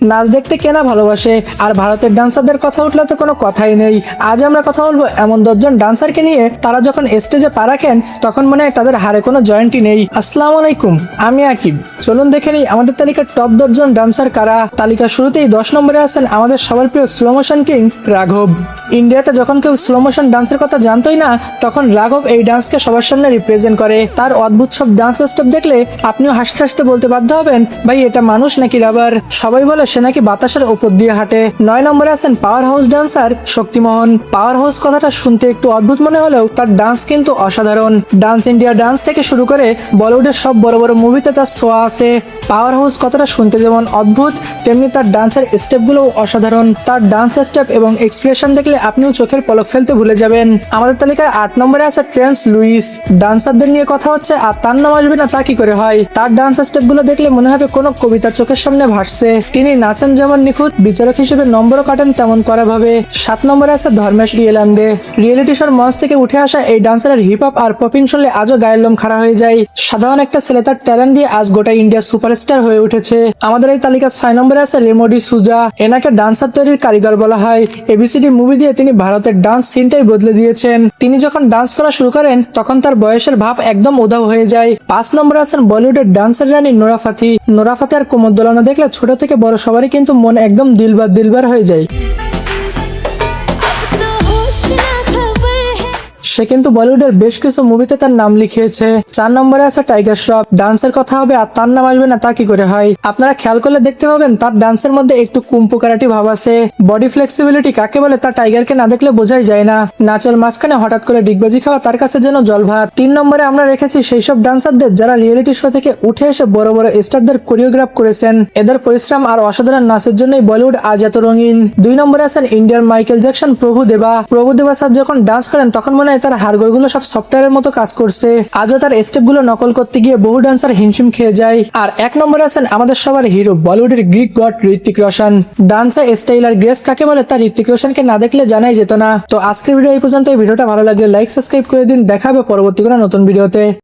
নাচ দেখতে কেনা ভালোবাসে, আর ভারতের ডান্সারদের কথা উঠলে তো কোনো কথাই নেই। আজ আমরা কথা বলবো এমন 10জন ডান্সারকে নিয়ে, তারা যখন স্টেজে পা রাখেন তখন মনে হয় তাদের হাড়ে কোনো জয়েন্টই নেই। আসসালামু আলাইকুম, আমি আকিব। চলুন দেখে নিই আমাদের তালিকার টপ 10জন ডান্সার কারা। তালিকার শুরুতেই 10 নম্বরে আছেন আমাদের সবার প্রিয় স্লো মোশন কিং রাঘব। ইন্ডিয়াতে যখন কেউ স্লো মোশন ডান্সের কথা জানতোই না, তখন রাঘব এই ডান্সকে সবার সামনে রিপ্রেজেন্ট করে। তার অদ্ভুত সব ডান্স স্টেপ দেখলে আপনিও হাসতে হাসতে বলতে বাধ্য হবেন, ভাই এটা মানুষ নাকি রাবার। সবাই বলে সে নাকি বাতাসের উপর দিয়ে হাঁটে। 9 নম্বরে আছেন power house dancer Shakti Mohan. Power house কথাটা শুনতে একটু অদ্ভুত মনে হলেও তার ডান্স কিন্তু অসাধারণ। ডান্স ইন্ডিয়া ডান্স থেকে শুরু করে বলিউডের সব বড় বড় মুভিতে তার ছোঁয়া আছে। পাওয়ার হাউস কথাটা শুনতে যেমন অদ্ভুত, তেমনি তার ডান্সের স্টেপগুলোও অসাধারণ। তার ডান্স স্টেপ এবং এক্সপ্রেশন দেখলে আপনিও চোখের পলক ফেলতে ভুলে যাবেন। আমাদের তালিকায় 8 নম্বরে আছে ট্রেন্স লুইস। ডান্সারদের নিয়ে কথা হচ্ছে আর তার নাম আসবে না তা কি করে হয়। তার ডান্স স্টেপগুলো দেখলে মনে হবে কোনো কবিতা চোখের সামনে ভাসছে। তিনি নাচেন যেমন নিখুঁত, বিচারক হিসেবে নম্বরও কাটেন তেমন করা ভাবে। 7 নম্বরে আছে ধর্মেশ ইয়েলান্দে। রিয়েলিটি শোর মঞ্চ থেকে উঠে আসা এই ডান্সারের হিপ হপ আর পপিং শুনলে আজও গায়ের লোম খাড়া হয়ে যায়। সাধারণ একটা ছেলে তার ট্যালেন্ট দিয়ে আজ গোটা ইন্ডিয়া সুপারস্টার হয়ে উঠেছে। আমাদের এই তালিকার 6 নম্বরে আছে রেমোডি সুজা। এনাকে ডান্সার তৈরির কারিগর বলা হয়। এবিসিডি মুভি দিয়ে তিনি ভারতের ডান্স সিনটাই বদলে দিয়েছেন। তিনি যখন ডান্স করা শুরু করেন তখন তার বয়সের ভাব একদম উধাও হয়ে যায়। 5 নম্বরে আছেন বলিউডের ডান্সার রানী নোরা ফাতি। নোরা ফাতি আর কোমর দোলানো দেখলে ছোট থেকে বড় সবারই কিন্তু মন একদম দিলবার হয়ে যায়। সে কিন্তু বলিউডের বেশ কিছু মুভিতে তার নাম লিখিয়েছে। 4 নম্বরে আছে টাইগার শ্রফ। ডান্সের কথা হবে আর তার নাম আসবে না তা কি করে হয়। আপনারা খেয়াল করলে দেখতে পাবেন তার ডান্সের মধ্যে একটু কুম্পু কারাটি ভাব আছে। বডি ফ্লেক্সিবিলিটি কাকে বলে তা টাইগারকে না দেখলে বোঝাই যায় না। নাচের মাঝখানে হঠাৎ করে ডিগবাজি খাওয়া তার কাছে যেন জল ভাত। 3 নম্বরে আমরা রেখেছি সেই সব ডান্সারদের যারা রিয়েলিটি শো থেকে উঠে এসে বড় বড় স্টারদের কোরিওগ্রাফ করেছেন। এদের পরিশ্রম আর অসাধারণ নাচের জন্যই বলিউড আজ এত রঙিন। 2 নম্বরে আছেন ইন্ডিয়ার Michael Jackson Prabhudeva. Prabhudeva sir যখন ডান্স করেন তখন মনে হয় তার হাড়গোড়গুলো সব সফটওয়্যারের মতো কাজ করছে। আজও তার স্টেপগুলো নকল করতে গিয়ে বহু ডান্সার হিমশিম খেয়ে যায়। আর 1 নম্বরে আছেন আমাদের সবার হিরো বলিউডের গ্রিক গড ঋত্বিক রোশন। ডান্সের স্টাইল আর গ্রেস কাকে বলে তা ঋত্বিক রোশনকে না দেখলে জানাই যেত না। তো আজকের ভিডিও এই পর্যন্ত। এই ভিডিওটা ভালো লাগলে লাইক সাবস্ক্রাইব করে দিন। দেখা হবে পরবর্তী কোনো নতুন ভিডিওতে।